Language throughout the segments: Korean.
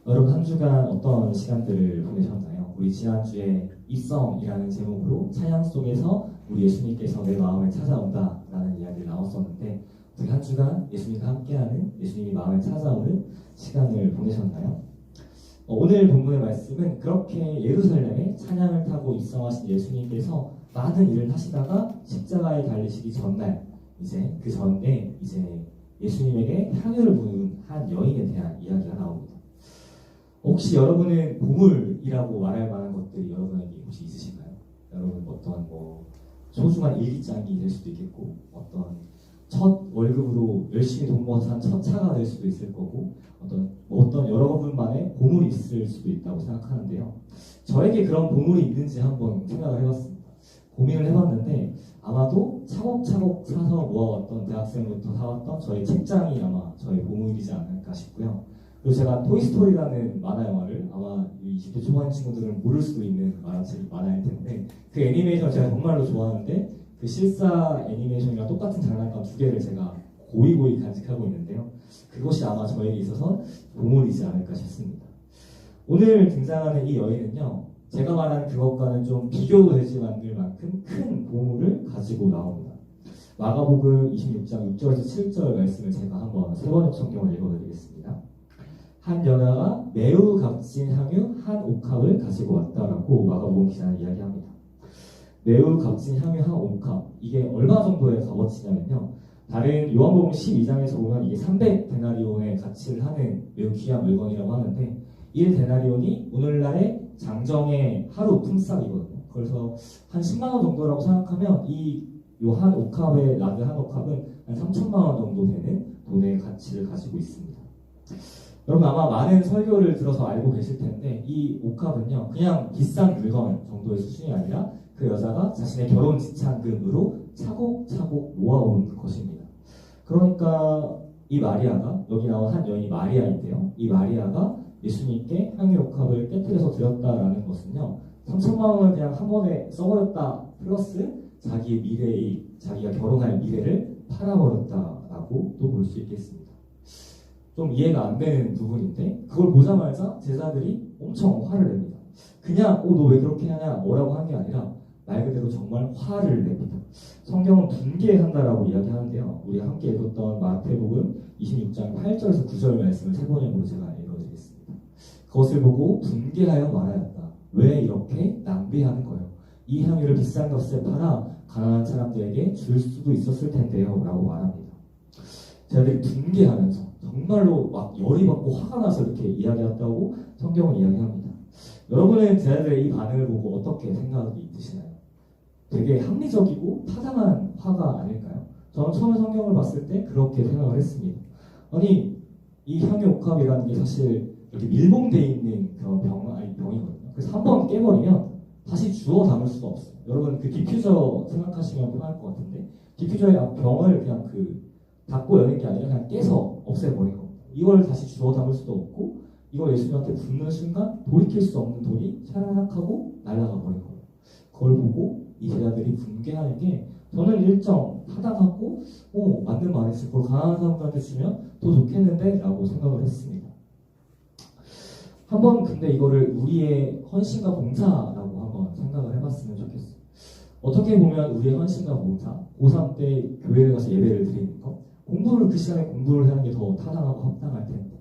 여러분 한 주간 어떤 시간들을 보내셨나요? 우리 지난주에 입성이라는 제목으로 찬양 속에서 우리 예수님께서 내 마음을 찾아온다라는 이야기를 나눴었는데 어떻게 한 주간 예수님과 함께하는 예수님이 마음을 찾아오는 시간을 보내셨나요? 오늘 본문의 말씀은 그렇게 예루살렘에 찬양을 타고 입성하신 예수님께서 많은 일을 하시다가 십자가에 달리시기 전날 이제 그 전에 이제 예수님에게 향유를 부은 한 여인에 대한 이야기가 나옵니다. 혹시 여러분은 보물이라고 말할 만한 것들이 여러분에게 혹시 있으신가요? 여러분 어떤 소중한 일기장이 될 수도 있겠고 어떤 첫 월급으로 열심히 돈 모아서 산 첫 차가 될 수도 있을 거고 어떤 여러분만의 보물이 있을 수도 있다고 생각하는데요. 저에게 그런 보물이 있는지 한번 생각을 해봤습니다. 고민을 해봤는데 아마도 차곡차곡 사서 모아왔던 대학생부터 사왔던 저의 책장이 아마 저의 보물이지 않을까 싶고요. 그리고 제가 토이스토리라는 만화 영화를 아마 20대 초반 친구들은 모를 수도 있는 만화일 텐데 그 애니메이션을 제가 정말로 좋아하는데 그 실사 애니메이션이랑 똑같은 장난감 두 개를 제가 고이고이 간직하고 있는데요. 그것이 아마 저에게 있어서 보물이지 않을까 싶습니다. 오늘 등장하는 이 여인은요. 제가 말한 그것과는 좀 비교도 되지 않을 만큼 큰 보물을 가지고 나옵니다. 마가복음 26장 6절에서 7절 말씀을 제가 한번 세번역 성경을 읽어드리겠습니다. 한 여자가 매우 값진 향유 한 옥합을 가지고 왔다라고 마가복음 기자는 이야기합니다. 매우 값진 향유 한 옥합, 이게 얼마 정도의 값어치냐면요. 다른 요한복음 12장에서 보면 이게 300데나리온의 가치를 하는 매우 귀한 물건이라고 하는데 1데나리온이 오늘날의 장정의 하루 품삯이거든요. 그래서 한 10만 원 정도라고 생각하면 이 한 옥합의 라드 한 옥합은 한 3천만 원 정도 되는 돈의 가치를 가지고 있습니다. 여러분 아마 많은 설교를 들어서 알고 계실 텐데 이 옥합은요 그냥 비싼 물건 정도의 수준이 아니라 그 여자가 자신의 결혼 지참금으로 차곡차곡 모아온 것입니다. 그러니까 이 마리아가 여기 나온 한 여인이 마리아인데요. 이 마리아가 예수님께 향유 옥합을 깨뜨려서 드렸다라는 것은요 3천만 원을 그냥 한 번에 써버렸다 플러스 자기의 자기가 결혼할 미래를 팔아버렸다라고 또 볼 수 있겠습니다. 좀 이해가 안 되는 부분인데 그걸 보자마자 제자들이 엄청 화를 냅니다. 그냥 너 왜 그렇게 하냐 뭐라고 한 게 아니라 말 그대로 정말 화를 냅니다. 성경은 분개한다라고 이야기하는데요. 우리가 함께 읽었던 마태복음 26장 8절에서 9절 말씀을 세 번역으로 제가 읽어드리겠습니다. 그것을 보고 분개하여 말하였다. 왜 이렇게 낭비하는 거예요? 이 향유를 비싼 값에 팔아 가난한 사람들에게 줄 수도 있었을 텐데요 라고 말합니다. 제자들이 분개하면서 정말로 막 열이 받고 화가 나서 이렇게 이야기했다고 성경은 이야기합니다. 여러분은 제자들의 이 반응을 보고 어떻게 생각이 드시나요? 되게 합리적이고 타당한 화가 아닐까요? 저는 처음에 성경을 봤을 때 그렇게 생각을 했습니다. 아니 이 향유 옥합이라는 게 사실 이렇게 밀봉되어 있는 그런 병이거든요. 그래서 한번 깨버리면 다시 주워 담을 수가 없어요. 여러분 그 디퓨저 생각하시면 편할 것 같은데 디퓨저의 병을 그냥 닫고 여는 게 아니라 그냥 깨서 없애버린 겁니다. 이걸 다시 주워 담을 수도 없고 이걸 예수님한테 붓는 순간 돌이킬 수 없는 돌이 샤라락 하고 날아가 버린 거예요. 그걸 보고 이 제자들이 분개하는 게 저는 일정 타당하고 맞는 말이지 그걸 가난한 사람들한테 주면 더 좋겠는데 라고 생각을 했습니다. 한번 근데 이거를 우리의 헌신과 봉사라고 한번 생각을 해봤으면 좋겠어요. 어떻게 보면 우리의 헌신과 봉사, 고3 때 교회를 가서 예배를 드리는 거 공부를 그 시간에 공부를 하는 게 더 타당하고 합당할 텐데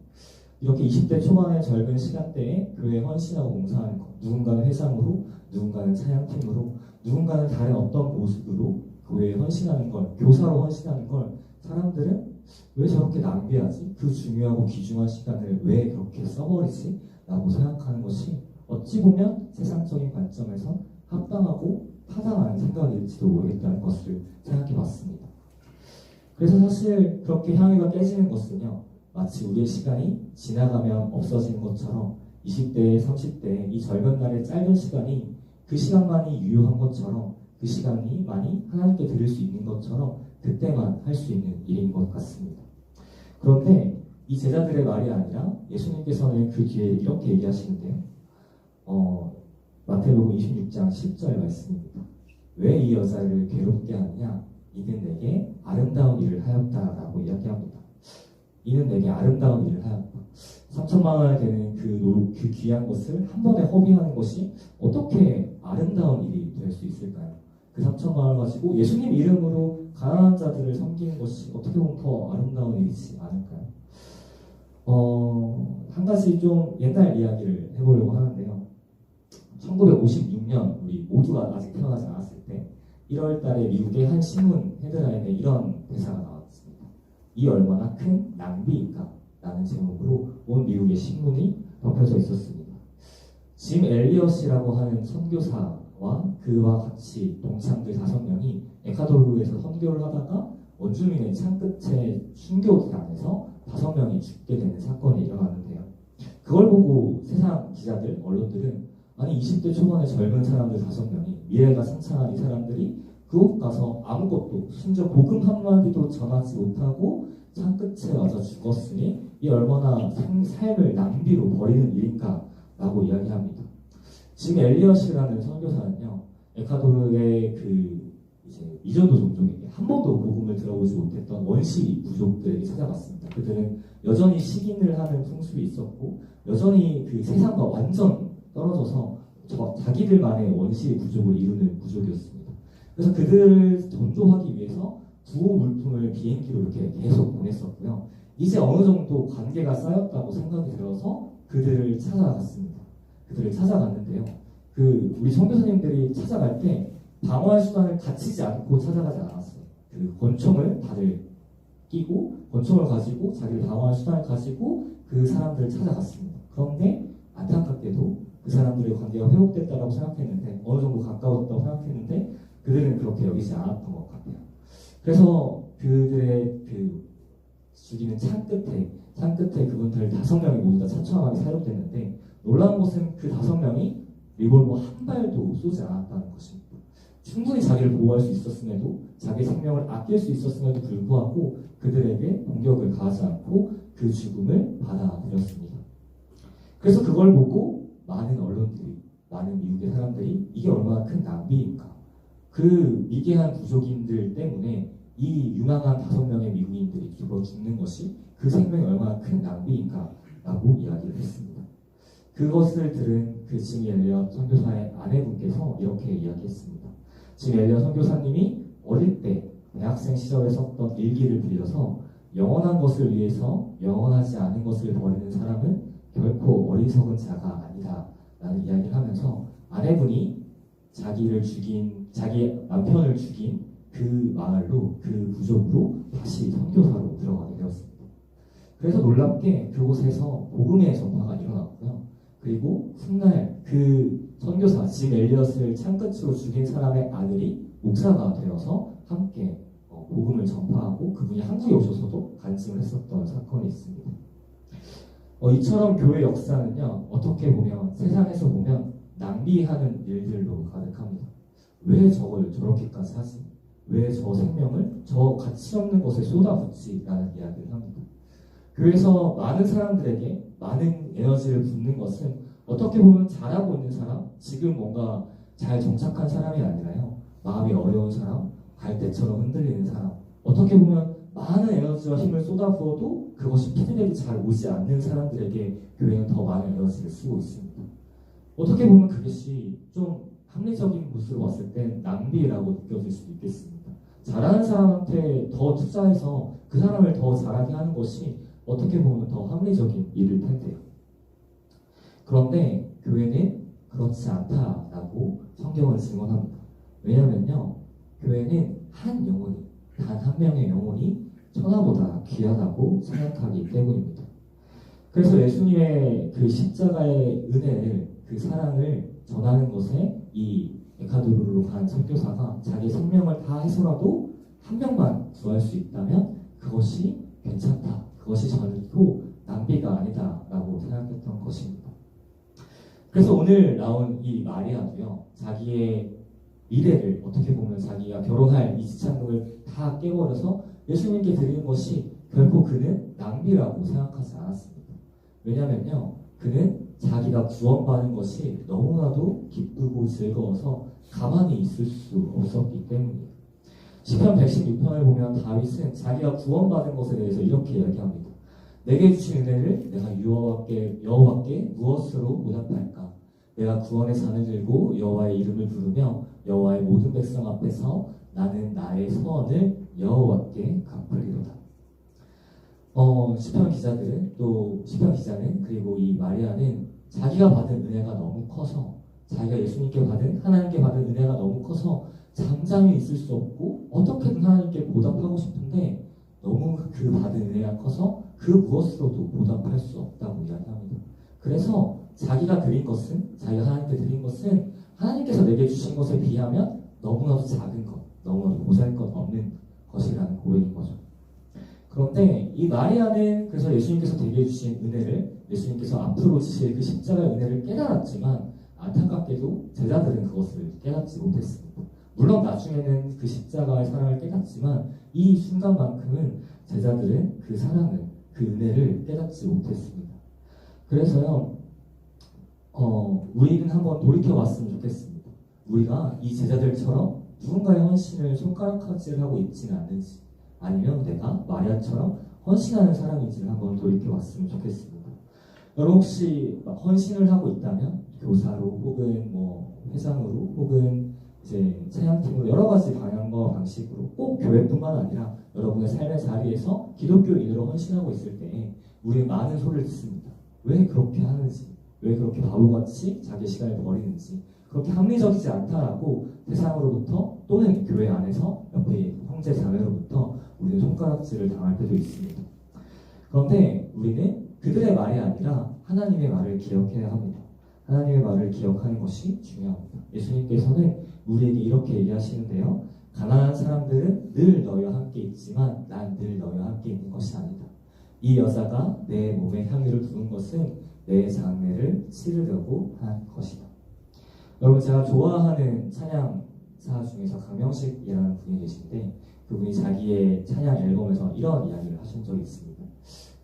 이렇게 20대 초반의 젊은 시간대에 교회에 헌신하고 봉사하는 것 누군가는 회장으로, 누군가는 찬양팀으로, 누군가는 다른 어떤 모습으로 교회에 헌신하는 걸, 교사로 헌신하는 걸 사람들은 왜 저렇게 낭비하지? 그 중요하고 귀중한 시간을 왜 그렇게 써버리지? 라고 생각하는 것이 어찌 보면 세상적인 관점에서 합당하고 타당한 생각일지도 모르겠다는 것을 생각해 봤습니다. 그래서 사실 그렇게 향유가 깨지는 것은요 마치 우리의 시간이 지나가면 없어지는 것처럼 20대, 30대 이 젊은 날의 짧은 시간이 그 시간만이 유효한 것처럼 그 시간이 많이 하나님께 드릴 수 있는 것처럼 그때만 할 수 있는 일인 것 같습니다. 그런데 이 제자들의 말이 아니라 예수님께서는 그 뒤에 이렇게 얘기하시는데요. 마태복음 26장 10절 말씀입니다. 왜 이 여자를 괴롭게 하느냐? 이는 내게 아름다운 일을 하였다라고 이야기합니다. 이는 내게 아름다운 일을 하였다. 3천만 원이 되는 그 귀한 것을 한 번에 허비하는 것이 어떻게 아름다운 일이 될 수 있을까요? 그 3천만 원을 가지고 예수님 이름으로 가난한 자들을 섬기는 것이 어떻게 보면 더 아름다운 일이지 않을까요? 한 가지 좀 옛날 이야기를 해보려고 하는데요. 1956년 우리 모두가 아직 태어나지 않았을 때 1월 달에 미국의 한 신문 헤드라인에 이런 대사가 나왔습니다. 이 얼마나 큰 낭비인가? 라는 제목으로 온 미국의 신문이 덮여져 있었습니다. 짐 엘리엇이라고 하는 선교사와 그와 같이 동창들 5명이 에콰도르에서 선교를 하다가 원주민의 창끝에 순교단에서 5명이 죽게 되는 사건이 일어나는데요. 그걸 보고 세상 기자들, 언론들은 아니 20대 초반의 젊은 사람들 5명이 미래가 창창한 이 사람들이 그곳 가서 아무것도 심지어 복음 한마디도 전하지 못하고 창끝에 와서 죽었으니 이 얼마나 삶을 낭비로 버리는 일인가 라고 이야기합니다. 짐 엘리엇이라는 선교사는요, 에콰도르의 이제 이전도 종족에게 한 번도 복음을 들어보지 못했던 원시 부족들에게 찾아갔습니다. 그들은 여전히 식인을 하는 풍습이 있었고 여전히 그 세상과 완전 떨어져서 자기들만의 원시 부족을 이루는 부족이었습니다. 그래서 그들을 전조하기 위해서 구호 물품을 비행기로 이렇게 계속 보냈었고요. 이제 어느 정도 관계가 쌓였다고 생각이 들어서 그들을 찾아갔습니다. 그들을 찾아갔는데요. 우리 선교사님들이 찾아갈 때 방어할 수단을 갖추지 않고 찾아가지 않았어요. 권총을 다들 끼고 권총을 가지고 자기를 방어할 수단을 가지고 그 사람들을 찾아갔습니다. 그런데 안타깝게도 그 사람들의 관계가 회복됐다고 생각했는데 어느 정도 가까웠다고 생각했는데 그들은 그렇게 여기지 않았던 것 같아요. 그래서 그들의 죽이는 창끝에 그분들 5명이 모두 다 처참하게 사용됐는데 놀라운 것은 그 5명이 리볼버 한 발도 쏘지 않았다는 것입니다. 충분히 자기를 보호할 수 있었음에도 자기 생명을 아낄 수 있었음에도 불구하고 그들에게 공격을 가하지 않고 그 죽음을 받아들였습니다. 그래서 그걸 보고 많은 언론들이, 많은 미국의 사람들이 이게 얼마나 큰 낭비인가, 그 미개한 부족인들 때문에 이 유망한 5명의 미국인들이 죽는 것이 그 생명이 얼마나 큰 낭비인가 라고 이야기를 했습니다. 그것을 들은 그 짐 엘리엇 선교사의 아내분께서 이렇게 이야기했습니다. 짐 엘리엇 선교사님이 어릴 때 대학생 시절에 썼던 일기를 빌려서 영원한 것을 위해서 영원하지 않은 것을 버리는 사람은 결코 어리석은 자가 아니다 라는 이야기를 하면서 아내분이 자기 남편을 죽인 그 마을로, 그 부족으로 다시 선교사로 들어가게 되었습니다. 그래서 놀랍게 그곳에서 복음의 전파가 일어났고요. 그리고 훗날 그 선교사 짐 엘리엇을 창끝으로 죽인 사람의 아들이 목사가 되어서 함께 복음을 전파하고 그분이 한국에 오셔서도 간증을 했었던 사건이 있습니다. 이처럼 교회 역사는요, 어떻게 보면 세상에서 보면 낭비하는 일들로 가득합니다. 왜 저걸 저렇게까지 하지? 왜 저 생명을 저 가치 없는 것에 쏟아붓지? 라는 이야기를 합니다. 교회에서 많은 사람들에게 많은 에너지를 붓는 것은 어떻게 보면 잘하고 있는 사람, 지금 뭔가 잘 정착한 사람이 아니라요, 마음이 어려운 사람, 갈대처럼 흔들리는 사람, 어떻게 보면 많은 에너지와 힘을 쏟아부어도 그것이 피드백이 잘 오지 않는 사람들에게 교회는 더 많은 에너지를 쓰고 있습니다. 어떻게 보면 그것이 좀 합리적인 모습으로 봤을 땐 낭비라고 느껴질 수도 있겠습니다. 잘하는 사람한테 더 투자해서 그 사람을 더 잘하게 하는 것이 어떻게 보면 더 합리적인 일일 텐데요. 그런데 교회는 그렇지 않다라고 성경은 증언합니다. 왜냐면요, 교회는 한 영혼이, 단 한 명의 영혼이 천하보다 귀하다고 생각하기 때문입니다. 그래서 예수님의 그 십자가의 은혜를, 그 사랑을 전하는 것에 이 에콰도르로 간 선교사가 자기 생명을 다 해서라도 한 명만 구할 수 있다면 그것이 괜찮다, 그것이 절도 낭비가 아니다라고 생각했던 것입니다. 그래서 오늘 나온 이 마리아도요, 자기의 미래를, 어떻게 보면 자기가 결혼할 이지창금을 다 깨버려서 예수님께 드리는 것이 결코 그는 낭비라고 생각하지 않았습니다. 왜냐면요, 그는 자기가 구원받은 것이 너무나도 기쁘고 즐거워서 가만히 있을 수 없었기 때문이에요. 시편 116편을 보면 다윗은 자기가 구원받은 것에 대해서 이렇게 이야기합니다. 내게 주신 은혜를 내가 여호와께 무엇으로 보답할까? 내가 구원의 잔을 들고 여호와의 이름을 부르며 여호와의 모든 백성 앞에서 나는 나의 서원을 여호와께 갚으리로다. 시편 기자는 그리고 이 마리아는 자기가 받은 은혜가 너무 커서 자기가 예수님께 받은 하나님께 받은 은혜가 너무 커서 잠잠히 있을 수 없고 어떻게든 하나님께 보답하고 싶은데 너무 그 받은 은혜가 커서 그 무엇으로도 보답할 수 없다고 이야기합니다. 그래서 자기가 하나님께 드린 것은 하나님께서 내게 주신 것에 비하면 너무나도 작은 것, 너무나도 보잘것없는 것이라는 고백인 거죠. 그런데 이 마리아는 그래서 예수님께서 되게 주신 은혜를, 예수님께서 앞으로 주실 그 십자가의 은혜를 깨달았지만 안타깝게도 제자들은 그것을 깨닫지 못했습니다. 물론 나중에는 그 십자가의 사랑을 깨닫지만 이 순간만큼은 제자들은 그 사랑을, 그 은혜를 깨닫지 못했습니다. 그래서요, 우리는 한번 돌이켜봤으면 좋겠습니다. 우리가 이 제자들처럼 누군가의 헌신을 손가락질을 하고 있지는 않는지, 아니면 내가 마리아처럼 헌신하는 사람인지를 한번 돌이켜봤으면 좋겠습니다. 여러분 혹시 헌신을 하고 있다면 교사로 혹은 회장으로 혹은 이제 찬양팀으로 여러 가지 방향과 방식으로 꼭 교회뿐만 아니라 여러분의 삶의 자리에서 기독교인으로 헌신하고 있을 때 우리는 많은 소리를 듣습니다. 왜 그렇게 하는지, 왜 그렇게 바보같이 자기 시간을 버리는지, 그렇게 합리적이지 않다라고 세상으로부터 또는 교회 안에서 옆에 형제 자매로부터 우리는 손가락질을 당할 때도 있습니다. 그런데 우리는 그들의 말이 아니라 하나님의 말을 기억해야 합니다. 하나님의 말을 기억하는 것이 중요합니다. 예수님께서는 우리에게 이렇게 얘기하시는데요. 가난한 사람들은 늘 너희와 함께 있지만 난 늘 너희와 함께 있는 것이 아니다. 이 여자가 내 몸에 향유를 두는 것은 내 장례를 치르려고 한 것이다. 여러분 제가 좋아하는 찬양사 중에서 강명식이라는 분이 계신데 그분이 자기의 찬양 앨범에서 이런 이야기를 하신 적이 있습니다.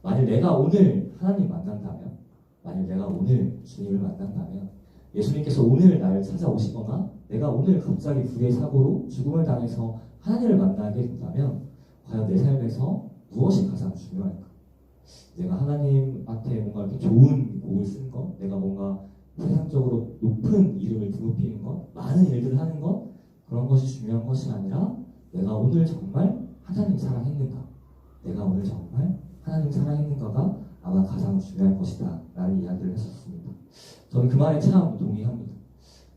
만일 내가 오늘 하나님 만난다면, 만일 내가 오늘 주님을 만난다면, 예수님께서 오늘 나를 찾아오시거나 내가 오늘 갑자기 불의의 사고로 죽음을 당해서 하나님을 만나게 된다면 과연 내 삶에서 무엇이 가장 중요할까? 내가 하나님한테 뭔가 이렇게 좋은 곡을 쓴 것, 내가 뭔가 세상적으로 높은 이름을 드높이는 것, 많은 일들을 하는 것, 그런 것이 중요한 것이 아니라 내가 오늘 정말 하나님 사랑했는가? 내가 오늘 정말 하나님 사랑했는가가 아마 가장 중요한 것이다 라는 이야기를 했었습니다. 저는 그 말에 참 동의합니다.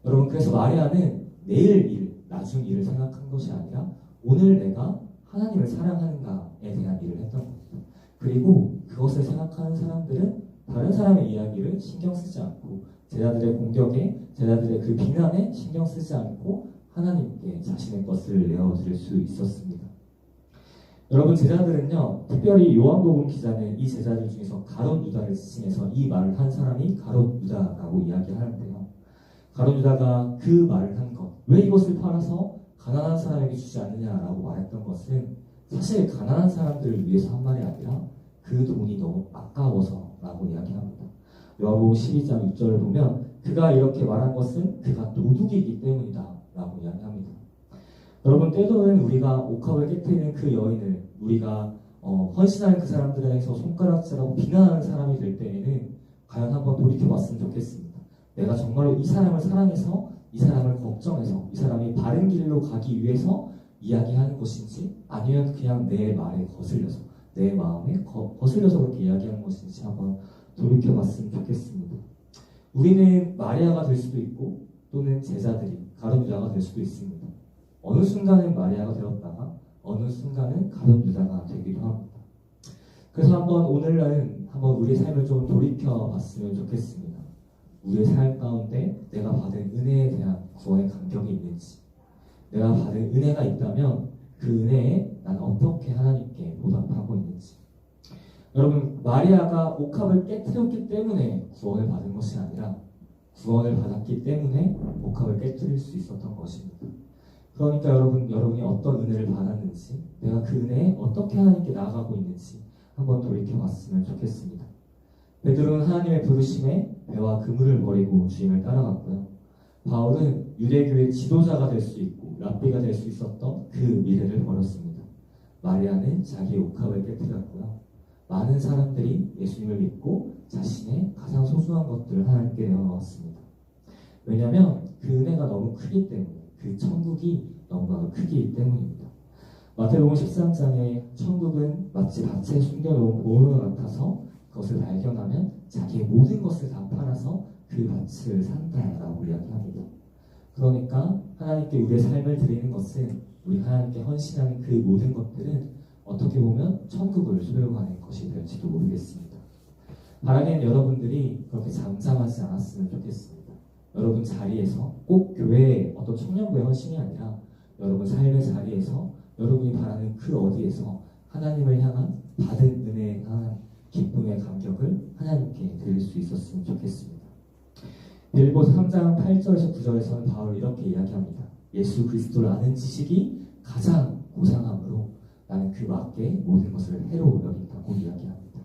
여러분 그래서 마리아는 내일 일, 나중 일을 생각한 것이 아니라 오늘 내가 하나님을 사랑하는가에 대한 일을 했던 겁니다. 그리고 그것을 생각하는 사람들은 다른 사람의 이야기를 신경 쓰지 않고 제자들의 공격에, 제자들의 그 비난에 신경 쓰지 않고 하나님께 자신의 것을 내어드릴 수 있었습니다. 여러분 제자들은요, 특별히 요한복음 기자는 이 제자들 중에서 가룟 유다를 지칭해서 이 말을 한 사람이 가룟 유다라고 이야기하는데요. 가룟 유다가 그 말을 한 것, 왜 이것을 팔아서 가난한 사람에게 주지 않느냐라고 말했던 것은 사실 가난한 사람들을 위해서 한 말이 아니라 그 돈이 너무 아까워서라고 이야기합니다. 요한복음 12장 6절을 보면 그가 이렇게 말한 것은 그가 도둑이기 때문이다 라고 이야기합니다. 여러분 때로는 우리가 옥합을 깨트리는 그 여인을 우리가 헌신하는 그 사람들에서 손가락질하고 비난하는 사람이 될 때에는 과연 한번 돌이켜봤으면 좋겠습니다. 내가 정말로 이 사람을 사랑해서 이 사람을 걱정해서 이 사람이 바른 길로 가기 위해서 이야기하는 것인지 아니면 그냥 내 말에 거슬려서 내 마음에 거슬려서 그렇게 이야기하는 것인지 한번 돌이켜봤으면 좋겠습니다. 우리는 마리아가 될 수도 있고 또는 제자들이 가룟 유다가 될 수도 있습니다. 어느 순간은 마리아가 되었다가 어느 순간은 가룟 유다가 되기도 합니다. 그래서 한번 오늘날은 한번 우리의 삶을 좀 돌이켜봤으면 좋겠습니다. 우리의 삶 가운데 내가 받은 은혜에 대한 구원의 감격이 있는지, 내가 받은 은혜가 있다면 그 은혜에 나는 어떻게 하나님께 보답하고 있는지. 여러분 마리아가 옥합을 깨트렸기 때문에 구원을 받은 것이 아니라 구원을 받았기 때문에 옥합을 깨트릴 수 있었던 것입니다. 그러니까 여러분이 어떤 은혜를 받았는지, 내가 그 은혜에 어떻게 하나님께 나아가고 있는지 한번 돌이켜봤으면 좋겠습니다. 베드로는 하나님의 부르심에 배와 그물을 버리고 주님을 따라갔고요. 바울은 유대교의 지도자가 될 수 있고 랍비가 될 수 있었던 그 미래를 버렸습니다. 마리아는 자기의 옥합을 깨뜨렸고요. 많은 사람들이 예수님을 믿고 자신의 가장 소중한 것들을 하나님께 내어놓았습니다. 왜냐하면 그 은혜가 너무 크기 때문에, 그 천국이 너무나도 크기 때문입니다. 마태복음 13장에 천국은 마치 밭에 숨겨놓은 보물과 같아서 그것을 발견하면 자기의 모든 것을 다 팔아서 그 밭을 산다라고 이야기합니다. 그러니까 하나님께 우리의 삶을 드리는 것은, 우리 하나님께 헌신하는 그 모든 것들은 어떻게 보면 천국을 소유하는 것이 될지도 모르겠습니다. 바라기는 여러분들이 그렇게 잠잠하지 않았으면 좋겠습니다. 여러분 자리에서, 꼭 교회의 어떤 청년부의 헌신이 아니라 여러분 삶의 자리에서, 여러분이 바라는 그 어디에서 하나님을 향한 받은 은혜에 향한 기쁨의 감격을 하나님께 드릴 수 있었으면 좋겠습니다. 빌보서 3장 8절에서 9절에서는 바로 이렇게 이야기합니다. 예수 그리스도를 아는 지식이 가장 고상함으로 나는 그 밖에 모든 것을 해로 여긴다고 이야기합니다.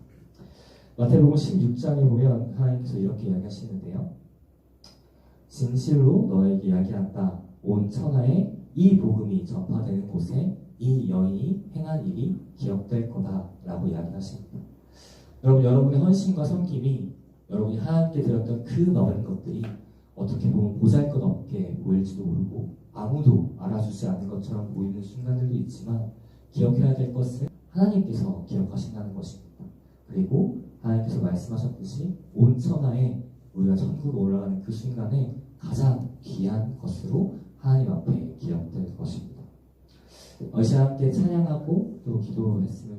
마태복음 16장에 보면 하나님께서 이렇게 이야기하시는데요. 진실로 너에게 이야기한다. 온 천하에 이 복음이 전파되는 곳에 이 여인이 행한 일이 기억될 거다 라고 이야기하십니다. 여러분의 헌신과 섬김이, 여러분이 하나님께 드렸던 그 많은 것들이 어떻게 보면 보잘것없게 보일지도 모르고 아무도 알아주지 않는 것처럼 보이는 순간들도 있지만, 기억해야 될 것은 하나님께서 기억하신다는 것입니다. 그리고 하나님께서 말씀하셨듯이 온 천하에 우리가 천국에 올라가는 그 순간에 가장 귀한 것으로 하나님 앞에 기억될 것입니다. 어시 함께 찬양하고 또 기도했으면